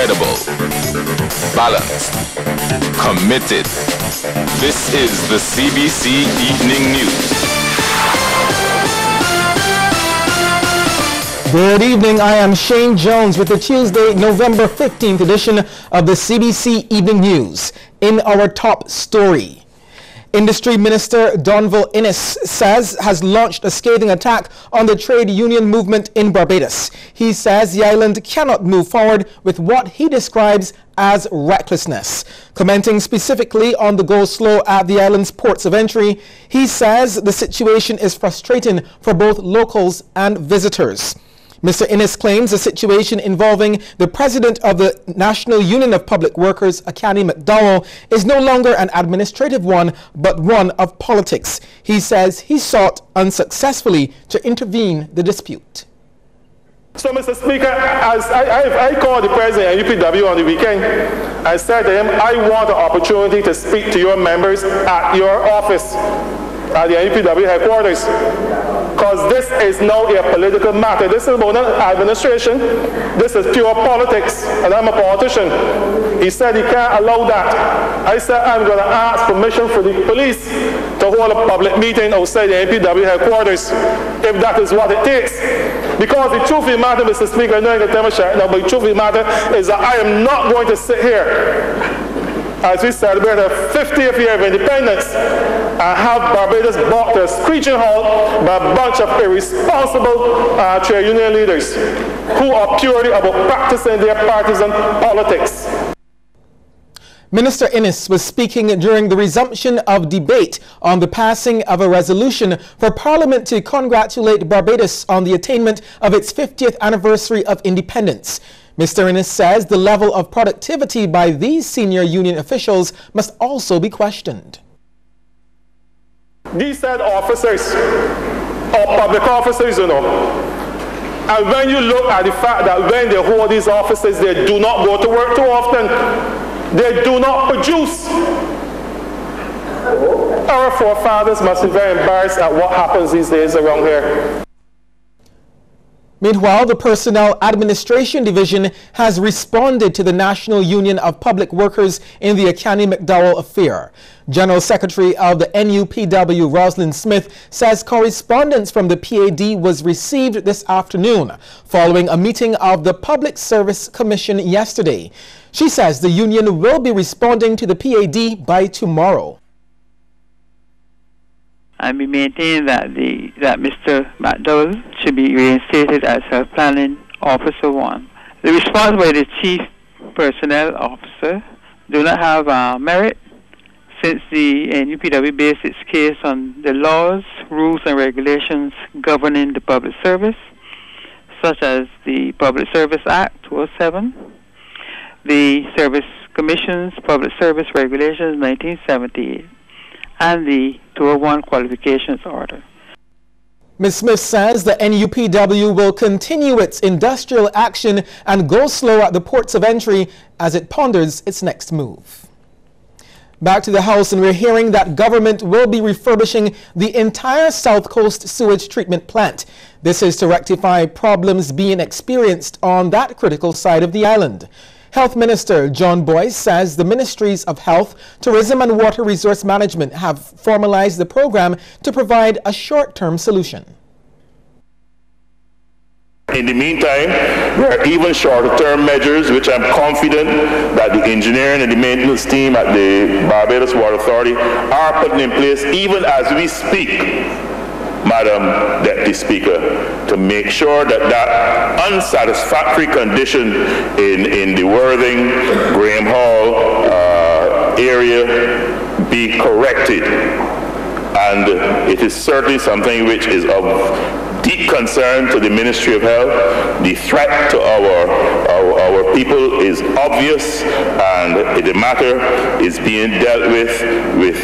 credible, balanced, committed. This is the CBC Evening News. Good evening, I am Shane Jones with the Tuesday, November 15th edition of the CBC Evening News. In our top story, Industry Minister Donville Innes has launched a scathing attack on the trade union movement in Barbados. He says the island cannot move forward with what he describes as recklessness. Commenting specifically on the go slow at the island's ports of entry, he says the situation is frustrating for both locals and visitors. Mr. Innes claims the situation involving the president of the National Union of Public Workers, Akani McDowell, is no longer an administrative one, but one of politics. He says he sought unsuccessfully to intervene the dispute. So, Mr. Speaker, as I called the president of UPW on the weekend, I said to him, I want an opportunity to speak to your members at your office, at the UPW headquarters. Because this is now a political matter. This is about administration. This is pure politics, and I'm a politician. He said he can't allow that. I said I'm going to ask permission for the police to hold a public meeting outside the NPW headquarters, if that is what it takes. Because the truth of the matter, Mr. Speaker, I know I can tell my share now, but the truth of the matter is that I am not going to sit here as we celebrate the 50th year of independence and have Barbados brought to a screeching halt by a bunch of irresponsible trade union leaders who are purely about practicing their partisan politics. Minister Innes was speaking during the resumption of debate on the passing of a resolution for Parliament to congratulate Barbados on the attainment of its 50th anniversary of independence. Mr. Innes says the level of productivity by these senior union officials must also be questioned. These said officers, or public officers, you know, and when you look at the fact that when they hold these offices, they do not go to work too often, they do not produce. Our forefathers must be very embarrassed at what happens these days around here. Meanwhile, the Personnel Administration Division has responded to the National Union of Public Workers in the Akani McDowell affair. General Secretary of the NUPW, Roslyn Smith, says correspondence from the PAD was received this afternoon following a meeting of the Public Service Commission yesterday. She says the union will be responding to the PAD by tomorrow. And we maintain that Mr. McDowell should be reinstated as a planning officer 1. The response by the chief personnel officer do not have merit, since the NUPW based its case on the laws, rules and regulations governing the public service, such as the Public Service Act 2007, the Service Commission's Public Service Regulations 1978, and the 201 Qualifications Order. Ms. Smith says the NUPW will continue its industrial action and go slow at the ports of entry as it ponders its next move. Back to the House, and we're hearing that government will be refurbishing the entire South Coast sewage treatment plant. This is to rectify problems being experienced on that critical side of the island. Health Minister John Boyce says the Ministries of Health, Tourism and Water Resource Management have formalized the program to provide a short-term solution. In the meantime, there are even shorter-term measures which I'm confident that the engineering and the maintenance team at the Barbados Water Authority are putting in place even as we speak, Madam Deputy Speaker, to make sure that that unsatisfactory condition in the Worthing, Graham Hall area be corrected. And it is certainly something which is of deep concern to the Ministry of Health. The threat to our people is obvious, and the matter is being dealt with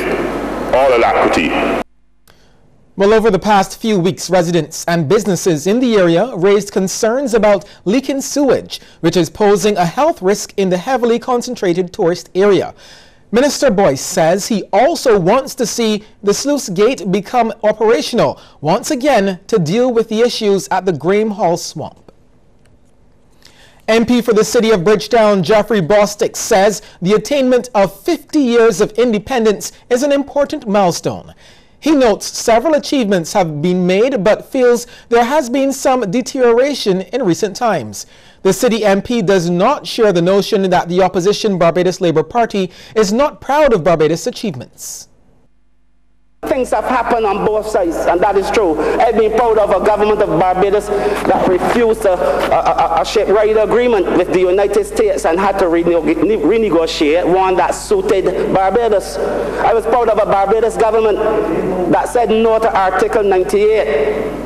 all alacrity. Well, over the past few weeks, residents and businesses in the area raised concerns about leaking sewage, which is posing a health risk in the heavily concentrated tourist area. Minister Boyce says he also wants to see the sluice gate become operational once again to deal with the issues at the Graham Hall swamp. MP for the city of Bridgetown, Jeffrey Bostick, says the attainment of 50 years of independence is an important milestone. He notes several achievements have been made, but feels there has been some deterioration in recent times. The city MP does not share the notion that the opposition Barbados Labour Party is not proud of Barbados' achievements. Things have happened on both sides, and that is true. I've been proud of a government of Barbados that refused a shipwright agreement with the United States and had to renegotiate one that suited Barbados. I was proud of a Barbados government that said no to Article 98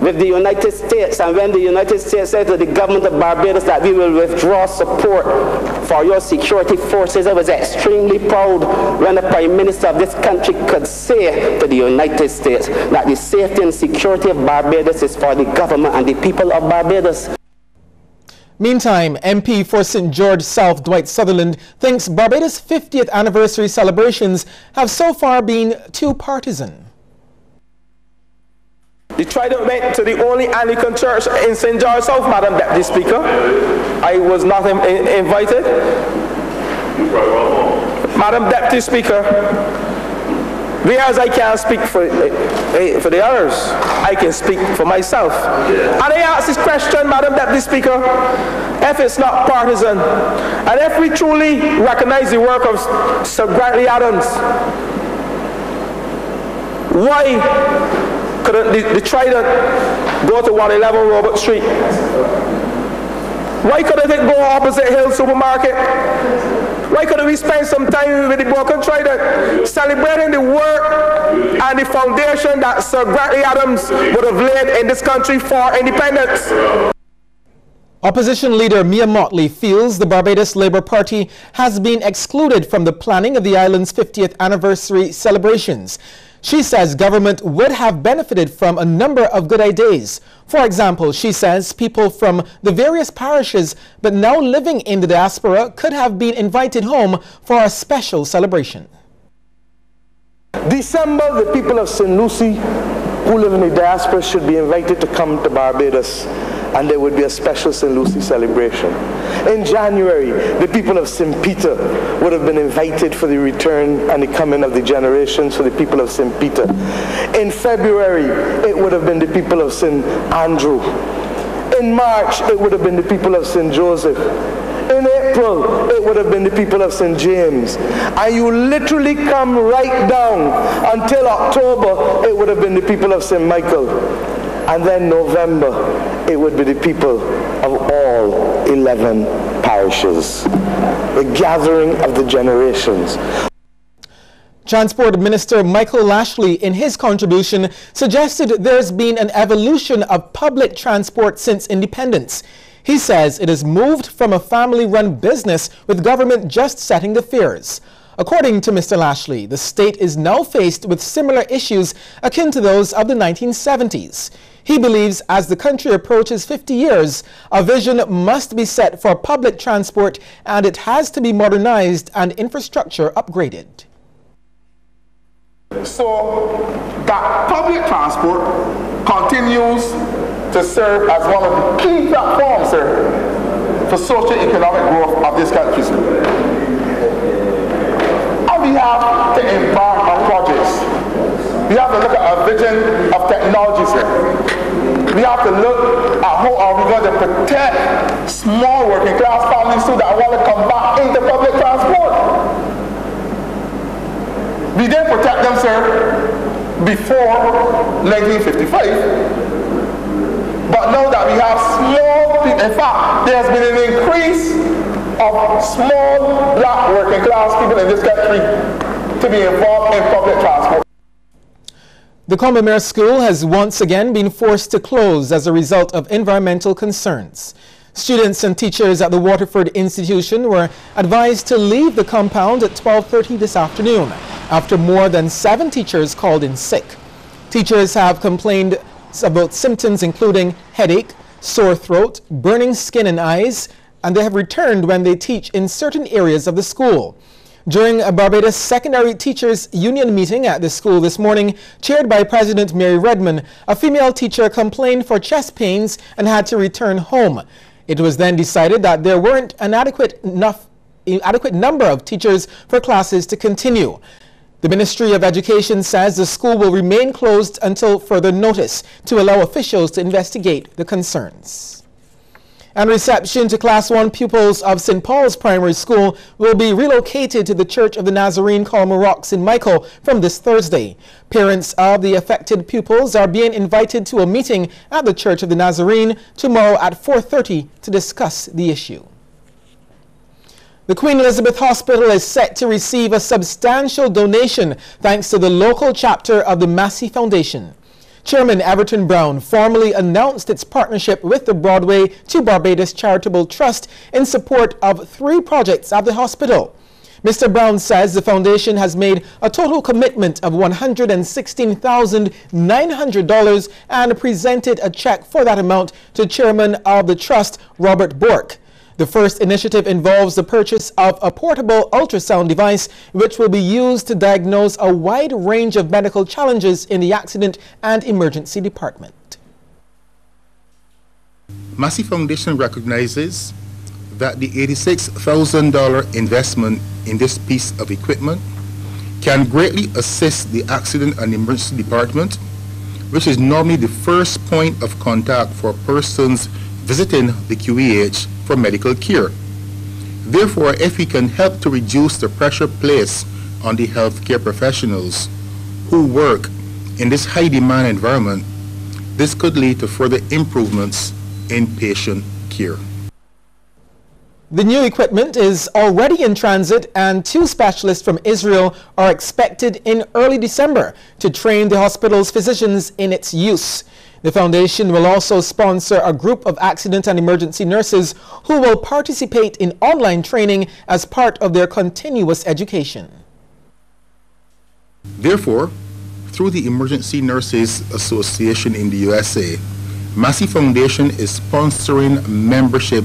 with the United States, and when the United States said to the government of Barbados that we will withdraw support for your security forces, I was extremely proud when the Prime Minister of this country could say to the United States that the safety and security of Barbados is for the government and the people of Barbados. Meantime, MP for St. George South Dwight Sutherland thinks Barbados' 50th anniversary celebrations have so far been too partisan. The Trident went to the only Anglican church in St. George South, Madam Deputy Speaker. I was not invited. Madam Deputy Speaker, whereas I can't speak for the others, I can speak for myself. And I ask this question, Madam Deputy Speaker, if it's not partisan, and if we truly recognize the work of Sir Grantley Adams, why couldn't the Trident go to 111 Robert Street? Why couldn't it go opposite Hill Supermarket? Why couldn't we spend some time with the broken Trident, celebrating the work and the foundation that Sir Grantley Adams would have laid in this country for independence? Opposition leader Mia Motley feels the Barbados Labour Party has been excluded from the planning of the island's 50th anniversary celebrations. She says government would have benefited from a number of good ideas. For example, she says people from the various parishes but now living in the diaspora could have been invited home for a special celebration. December, the people of St. Lucie who live in the diaspora should be invited to come to Barbados, and there would be a special St. Lucie celebration. In January, the people of St. Peter would have been invited for the return and the coming of the generations for the people of St. Peter. In February, it would have been the people of St. Andrew. In March, it would have been the people of St. Joseph. In April, it would have been the people of St. James. And you literally come right down until October, it would have been the people of St. Michael. And then November, it would be the people of all 11 parishes. The gathering of the generations. Transport Minister Michael Lashley, in his contribution, suggested there's been an evolution of public transport since independence. He says it has moved from a family-run business with government just setting the fares. According to Mr. Lashley, the state is now faced with similar issues akin to those of the 1970s. He believes as the country approaches 50 years, a vision must be set for public transport and it has to be modernized and infrastructure upgraded. So that public transport continues to serve as one of the key platforms, sir, for socio-economic growth of this country. And we have to embark on projects. We have to look at a vision of technology, sir. We have to look at how are we going to protect small working class families too that want to come back into public transport. We didn't protect them, sir, before 1955. But now that we have small people, in fact, there has been an increase of small black working class people in this country to be involved in public transport. The Combermere School has once again been forced to close as a result of environmental concerns. Students and teachers at the Waterford Institution were advised to leave the compound at 12:30 this afternoon after more than 7 teachers called in sick. Teachers have complained about symptoms including headache, sore throat, burning skin and eyes, and they have returned when they teach in certain areas of the school. During a Barbados Secondary Teachers Union meeting at the school this morning, chaired by President Mary Redman, a female teacher complained for chest pains and had to return home. It was then decided that there weren't an adequate number of teachers for classes to continue. The Ministry of Education says the school will remain closed until further notice to allow officials to investigate the concerns. And reception to Class 1 pupils of St. Paul's Primary School will be relocated to the Church of the Nazarene Colmar St. Michael from this Thursday. Parents of the affected pupils are being invited to a meeting at the Church of the Nazarene tomorrow at 4:30 to discuss the issue. The Queen Elizabeth Hospital is set to receive a substantial donation thanks to the local chapter of the Massey Foundation. Chairman Everton Brown formally announced its partnership with the Broadway to Barbados Charitable Trust in support of 3 projects at the hospital. Mr. Brown says the foundation has made a total commitment of $116,900 and presented a check for that amount to Chairman of the Trust, Robert Bork. The first initiative involves the purchase of a portable ultrasound device which will be used to diagnose a wide range of medical challenges in the accident and emergency department. Massey Foundation recognizes that the $86,000 investment in this piece of equipment can greatly assist the accident and emergency department, which is normally the first point of contact for persons visiting the QEH for medical care. Therefore, if we can help to reduce the pressure placed on the healthcare professionals who work in this high demand environment, this could lead to further improvements in patient care. The new equipment is already in transit and 2 specialists from Israel are expected in early December to train the hospital's physicians in its use. The foundation will also sponsor a group of accident and emergency nurses who will participate in online training as part of their continuous education. Therefore, through the Emergency Nurses Association in the USA, Massey Foundation is sponsoring membership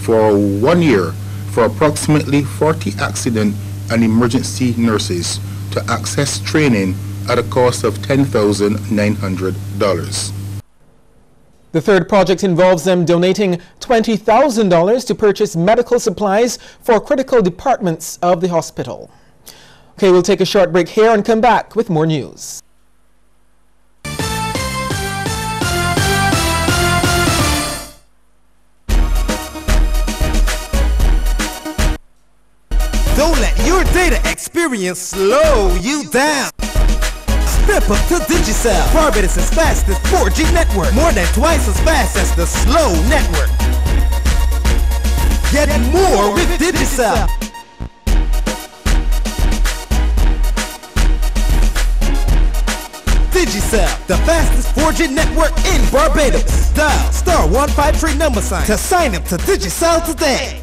for 1 year for approximately 40 accident and emergency nurses to access training at a cost of $10,900. The third project involves them donating $20,000 to purchase medical supplies for critical departments of the hospital. Okay, we'll take a short break here and come back with more news. Don't let your data experience slow you down. Step up to Digicel, Barbados' fastest 4G network, more than twice as fast as the slow network. Get more with Digicel. Digicel, the fastest 4G network in Barbados. Dial *153 to sign up to Digicel today.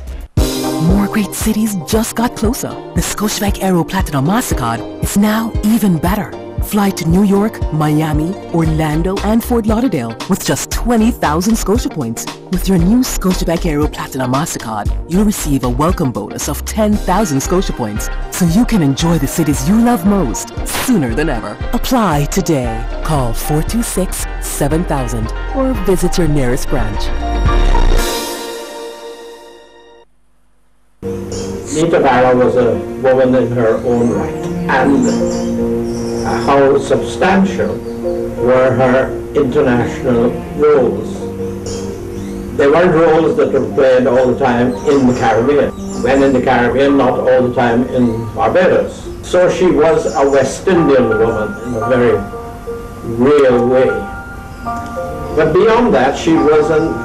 More great cities just got closer. The Scotiabank Aero Platinum MasterCard is now even better. Fly to New York, Miami, Orlando, and Fort Lauderdale with just 20,000 Scotia points. With your new Scotiabank Aero Platinum MasterCard, you'll receive a welcome bonus of 10,000 Scotia points so you can enjoy the cities you love most sooner than ever. Apply today. Call 426-7000 or visit your nearest branch. Nita Barrow was a woman in her own right, and how substantial were her international roles. They weren't roles that were played all the time in the Caribbean. When in the Caribbean, not all the time in Barbados. So she was a West Indian woman in a very real way. But beyond that, she was an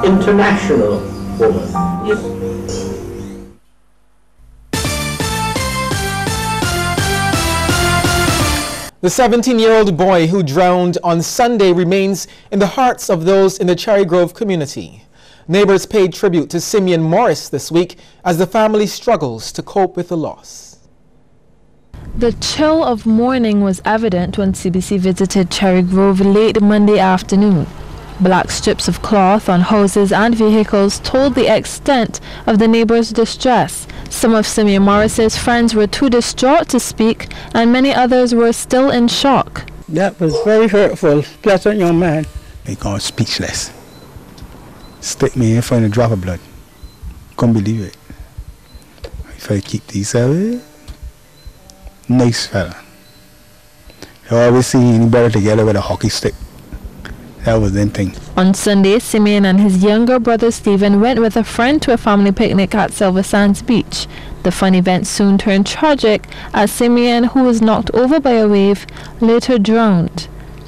international woman. The 17-year-old boy who drowned on Sunday remains in the hearts of those in the Cherry Grove community. Neighbors paid tribute to Simeon Morris this week as the family struggles to cope with the loss. The chill of mourning was evident when CBC visited Cherry Grove late Monday afternoon. Black strips of cloth on houses and vehicles told the extent of the neighbors' distress. Some of Simeon Morris's friends were too distraught to speak, and many others were still in shock. That was very hurtful. Pleasant young man. They call speechless. stick me in find a drop of blood. Couldn't believe it. If I keep these away, nice fella. I always see anybody together with a hockey stick. That was the thing. On Sunday, Simeon and his younger brother Stephen went with a friend to a family picnic at Silver Sands Beach. The fun event soon turned tragic as Simeon, who was knocked over by a wave, later drowned.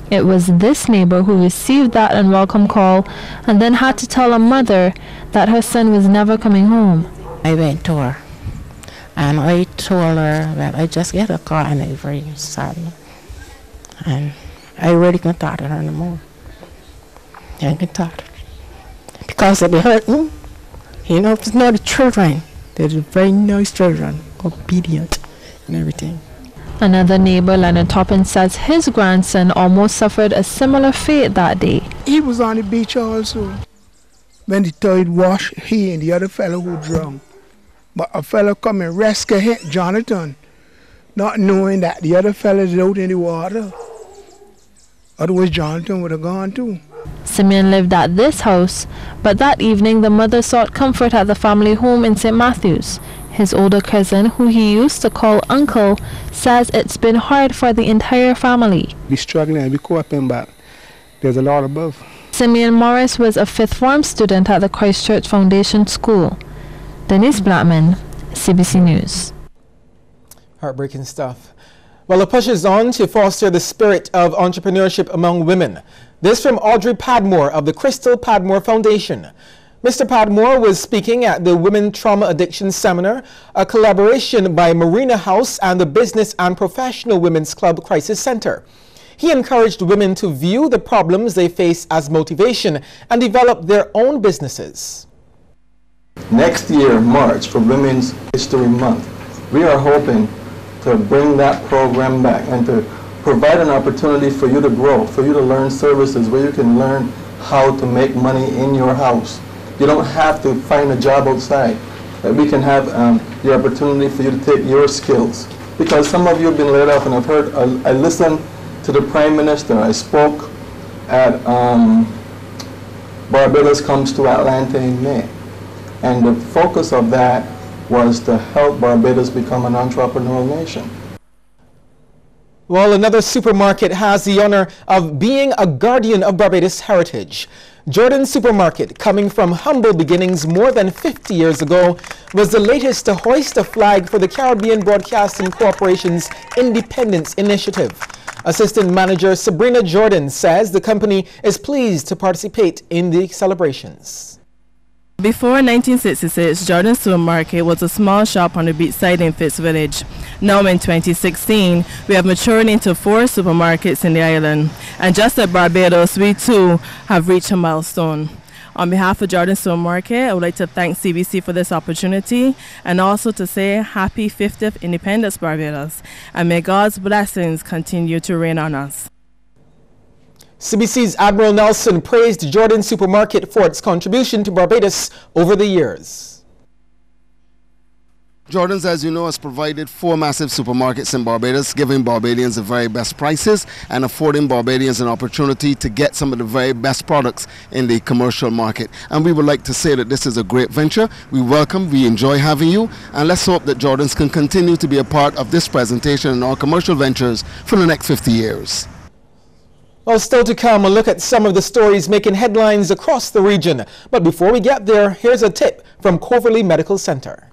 It was this neighbor who received that unwelcome call and then had to tell a mother that her son was never coming home. I went to her and I told her that I just get a call and I'm very sad. And I really can't talk to her anymore. I can talk because it hurt me. You know, it's not the children. They're very nice children, obedient and everything. Another neighbor, Leonard Toppin, says his grandson almost suffered a similar fate that day. He was on the beach also. When the tide washed, he and the other fellow who drowned. But a fellow come and rescue him, Jonathan, not knowing that the other fellow is out in the water. Otherwise, Jonathan would have gone too. Simeon lived at this house, but that evening the mother sought comfort at the family home in St. Matthews. His older cousin, who he used to call uncle, says it's been hard for the entire family. We're struggling and we're coping, but there's a lot above. Simeon Morris was a fifth form student at the Christchurch Foundation School. Denise Blackman, CBC News. Heartbreaking stuff. Well, the push is on to foster the spirit of entrepreneurship among women. This from Audrey Padmore of the Crystal Padmore Foundation. Mr. Padmore was speaking at the Women Trauma Addiction Seminar, a collaboration by Marina House and the Business and Professional Women's Club Crisis Center. He encouraged women to view the problems they face as motivation and develop their own businesses. Next year, March, for Women's History Month, we are hoping to bring that program back and to provide an opportunity for you to grow, for you to learn services where you can learn how to make money in your house. You don't have to find a job outside. That we can have the opportunity for you to take your skills. Because some of you have been laid off, and I've heard, I listened to the Prime Minister. I spoke at Barbados Comes to Atlanta in May. And the focus of that was to help Barbados become an entrepreneurial nation. Well, another supermarket has the honor of being a guardian of Barbados heritage. Jordan Supermarket, coming from humble beginnings more than 50 years ago, was the latest to hoist a flag for the Caribbean Broadcasting Corporation's Independence Initiative. Assistant Manager Sabrina Jordan says the company is pleased to participate in the celebrations. Before 1966, Jordan Supermarket was a small shop on the beachside in Fitz Village. Now in 2016, we have matured into 4 supermarkets in the island. And just at Barbados, we too have reached a milestone. On behalf of Jordan Supermarket, I would like to thank CBC for this opportunity and also to say happy 50th Independence Barbados. And may God's blessings continue to rain on us. CBC's Admiral Nelson praised Jordan Supermarket for its contribution to Barbados over the years. Jordan's, as you know, has provided 4 massive supermarkets in Barbados, giving Barbadians the very best prices and affording Barbadians an opportunity to get some of the very best products in the commercial market. And we would like to say that this is a great venture. We welcome, we enjoy having you, and let's hope that Jordan's can continue to be a part of this presentation and our commercial ventures for the next 50 years. Well, still to come, a look at some of the stories making headlines across the region. But before we get there, here's a tip from Coverley Medical Center.